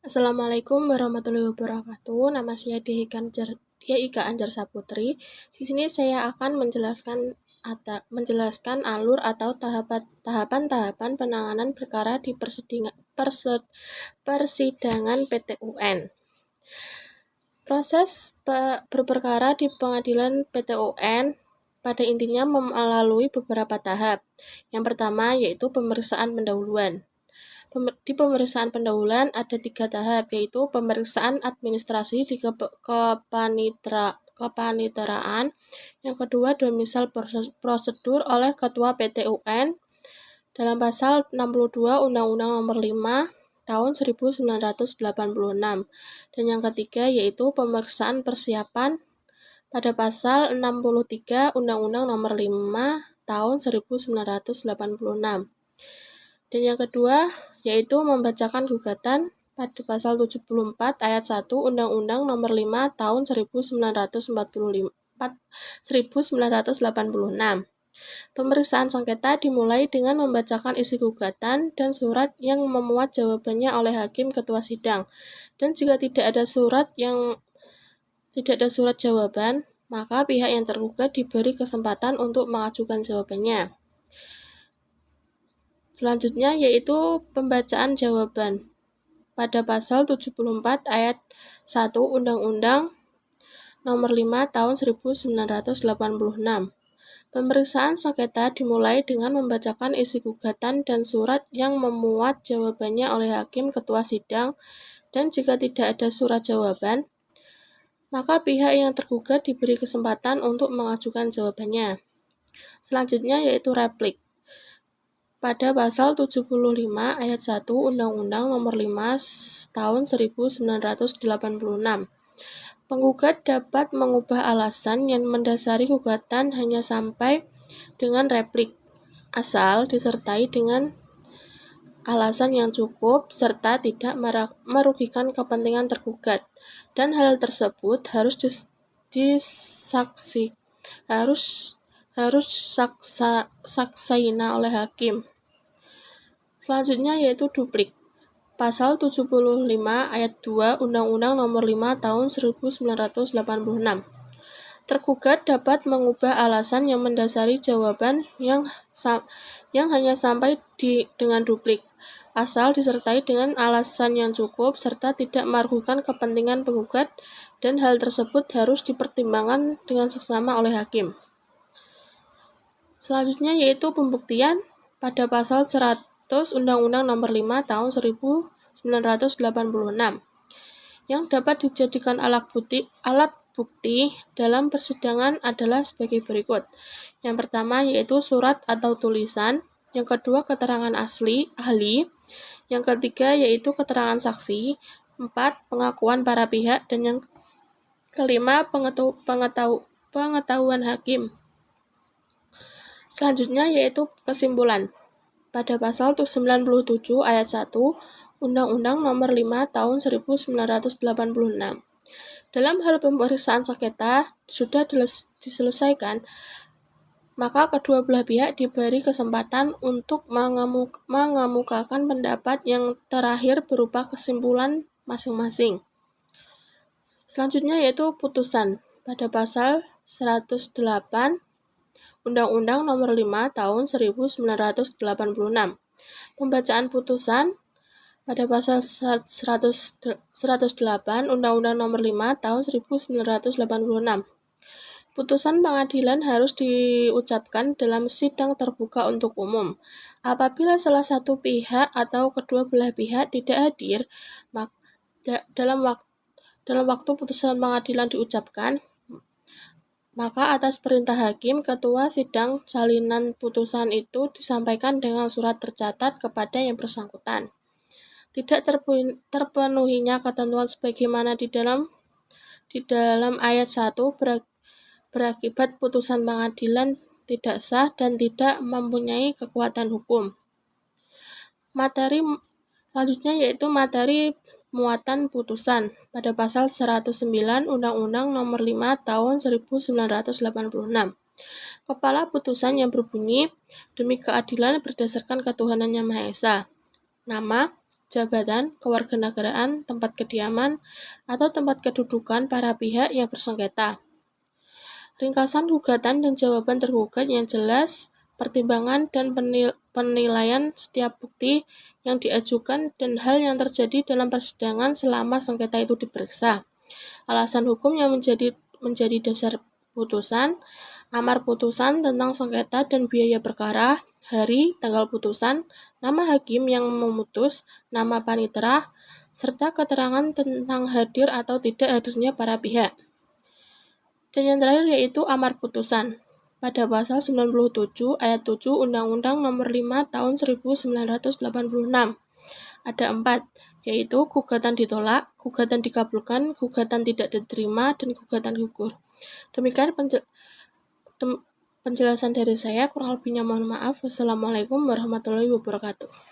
Assalamualaikum warahmatullahi wabarakatuh. Nama saya Dia Ika Anjar Saputri. Di sini saya akan menjelaskan alur atau tahapan-tahapan penanganan perkara di persidangan PT-UN. Proses berperkara di pengadilan PT-UN pada intinya melalui beberapa tahap. Yang pertama yaitu pemeriksaan pendahuluan. Di pemeriksaan pendahuluan ada 3 tahap, yaitu pemeriksaan administrasi di kepaniteraan, yang kedua domisili prosedur oleh Ketua PT-UN dalam pasal 62 Undang-Undang Nomor 5 Tahun 1986, dan yang ketiga yaitu pemeriksaan persiapan pada pasal 63 Undang-Undang Nomor 5 Tahun 1986. Dan yang kedua yaitu membacakan gugatan pada pasal 74 ayat 1 Undang-Undang Nomor 5 Tahun 1986. Pemeriksaan sengketa dimulai dengan membacakan isi gugatan dan surat yang memuat jawabannya oleh hakim ketua sidang. Dan jika tidak ada surat jawaban, maka pihak yang tergugat diberi kesempatan untuk mengajukan jawabannya. Selanjutnya yaitu pembacaan jawaban pada pasal 74 ayat 1 Undang-Undang Nomor 5 Tahun 1986. Pemeriksaan sengketa dimulai dengan membacakan isi gugatan dan surat yang memuat jawabannya oleh hakim ketua sidang, dan jika tidak ada surat jawaban, maka pihak yang tergugat diberi kesempatan untuk mengajukan jawabannya. Selanjutnya yaitu replik. Pada pasal 75 ayat 1 Undang-Undang Nomor 5 Tahun 1986. Penggugat dapat mengubah alasan yang mendasari gugatan hanya sampai dengan replik, asal disertai dengan alasan yang cukup serta tidak merugikan kepentingan tergugat, dan hal tersebut harus saksina oleh hakim. Selanjutnya yaitu duplik. Pasal 75 ayat 2 Undang-Undang Nomor 5 Tahun 1986. Tergugat dapat mengubah alasan yang mendasari jawaban yang hanya sampai dengan duplik, asal disertai dengan alasan yang cukup serta tidak merugikan kepentingan penggugat, dan hal tersebut harus dipertimbangkan dengan seksama oleh hakim. Selanjutnya yaitu pembuktian pada pasal 100 Undang-Undang Nomor 5 Tahun 1986, yang dapat dijadikan alat bukti dalam persidangan adalah sebagai berikut. Yang pertama yaitu surat atau tulisan, yang kedua keterangan ahli, yang ketiga yaitu keterangan saksi, 4 pengakuan para pihak, dan yang kelima pengetahuan hakim. Selanjutnya yaitu kesimpulan. Pada pasal 97 ayat 1 Undang-Undang Nomor 5 Tahun 1986. Dalam hal pemeriksaan sengketa sudah diselesaikan, maka kedua belah pihak diberi kesempatan untuk mengemukakan pendapat yang terakhir berupa kesimpulan masing-masing. Selanjutnya yaitu putusan. Pada pasal 108 Undang-Undang Nomor 5 Tahun 1986. Pembacaan putusan pada pasal 108 Undang-Undang Nomor 5 Tahun 1986. Putusan pengadilan harus diucapkan dalam sidang terbuka untuk umum. Apabila salah satu pihak atau kedua belah pihak tidak hadir, dalam waktu putusan pengadilan diucapkan, maka atas perintah hakim, ketua sidang salinan putusan itu disampaikan dengan surat tercatat kepada yang bersangkutan. Tidak terpenuhinya ketentuan sebagaimana di dalam ayat 1 berakibat putusan pengadilan tidak sah dan tidak mempunyai kekuatan hukum. Materi selanjutnya yaitu materi muatan putusan. Pada pasal 109 Undang-Undang Nomor 5 Tahun 1986. Kepala putusan yang berbunyi, demi keadilan berdasarkan ketuhanan Yang Maha Esa. Nama, jabatan, kewarganegaraan, tempat kediaman, atau tempat kedudukan para pihak yang bersengketa. Ringkasan gugatan dan jawaban tergugat yang jelas, pertimbangan dan penilaian setiap bukti yang diajukan dan hal yang terjadi dalam persidangan selama sengketa itu diperiksa. Alasan hukum yang menjadi dasar putusan, amar putusan tentang sengketa dan biaya perkara, hari, tanggal putusan, nama hakim yang memutus, nama panitera, serta keterangan tentang hadir atau tidak hadirnya para pihak. Dan yang terakhir yaitu amar putusan. Pada pasal 97 ayat 7 Undang-Undang Nomor 5 Tahun 1986 ada 4, yaitu gugatan ditolak, gugatan dikabulkan, gugatan tidak diterima, dan gugatan gugur. Demikian penjelasan dari saya, kurang lebihnya mohon maaf. Wassalamualaikum warahmatullahi wabarakatuh.